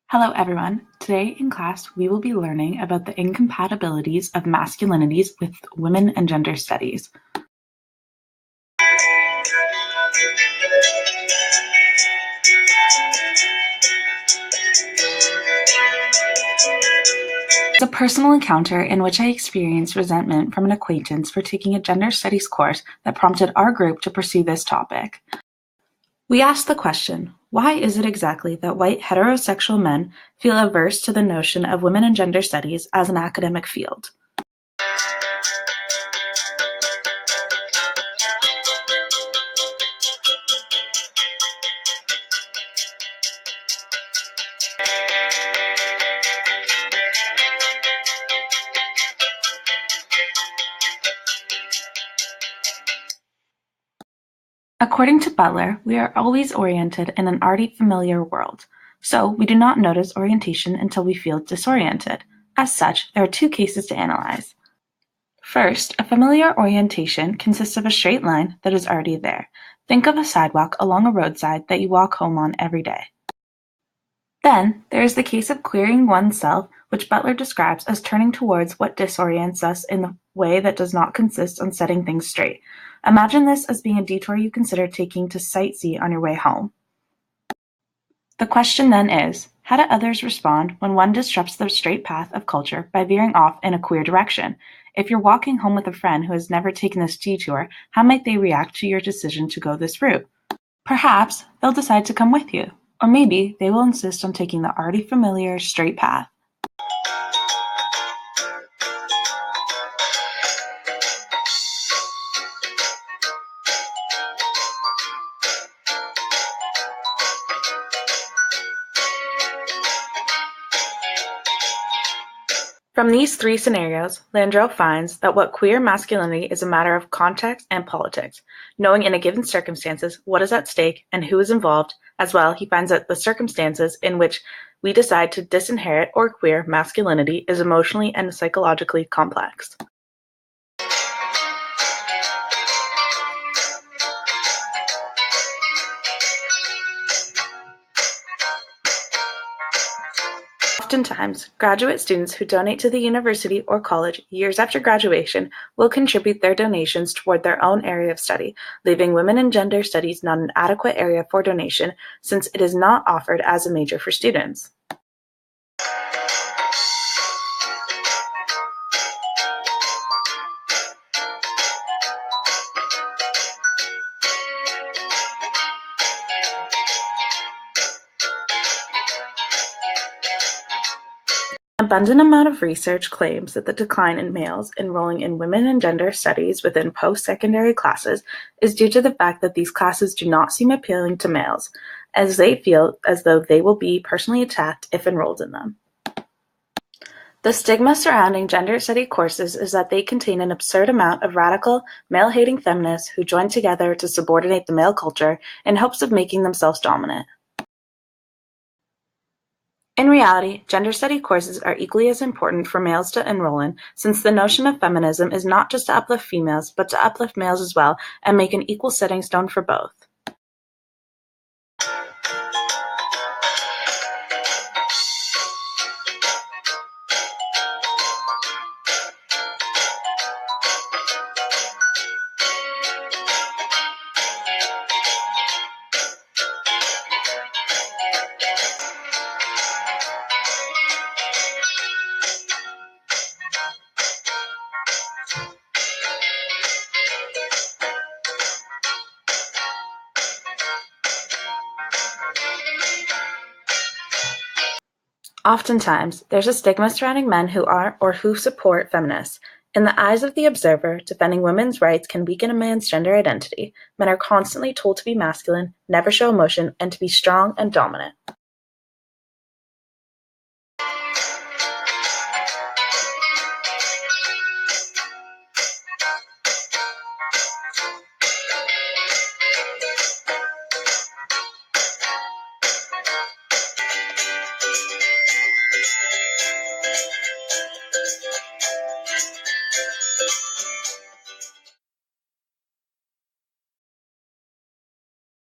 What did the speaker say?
Hello everyone. Today in class we will be learning about the incompatibilities of masculinities with women and gender studies. It's a personal encounter in which I experienced resentment from an acquaintance for taking a gender studies course that prompted our group to pursue this topic. We asked the question, why is it exactly that white heterosexual men feel averse to the notion of women and gender studies as an academic field? According to Butler, we are always oriented in an already familiar world, so we do not notice orientation until we feel disoriented. As such, there are two cases to analyze. First, a familiar orientation consists of a straight line that is already there. Think of a sidewalk along a roadside that you walk home on every day. Then, there is the case of queering oneself, which Butler describes as turning towards what disorients us in the way that does not consist on setting things straight. Imagine this as being a detour you consider taking to sightsee on your way home. The question then is, how do others respond when one disrupts the straight path of culture by veering off in a queer direction? If you're walking home with a friend who has never taken this detour, how might they react to your decision to go this route? Perhaps they'll decide to come with you, or maybe they will insist on taking the already familiar straight path. From these three scenarios, Landrell finds that what queer masculinity is a matter of context and politics, knowing in a given circumstances what is at stake and who is involved. As well, he finds that the circumstances in which we decide to disinherit or queer masculinity is emotionally and psychologically complex. Oftentimes, graduate students who donate to the university or college years after graduation will contribute their donations toward their own area of study, leaving women and gender studies not an adequate area for donation since it is not offered as a major for students. An abundant amount of research claims that the decline in males enrolling in women and gender studies within post-secondary classes is due to the fact that these classes do not seem appealing to males, as they feel as though they will be personally attacked if enrolled in them. The stigma surrounding gender study courses is that they contain an absurd amount of radical, male-hating feminists who join together to subordinate the male culture in hopes of making themselves dominant. In reality, gender study courses are equally as important for males to enroll in, since the notion of feminism is not just to uplift females, but to uplift males as well and make an equal setting stone for both. Oftentimes, there's a stigma surrounding men who are or who support feminists. In the eyes of the observer, defending women's rights can weaken a man's gender identity. Men are constantly told to be masculine, never show emotion, and to be strong and dominant.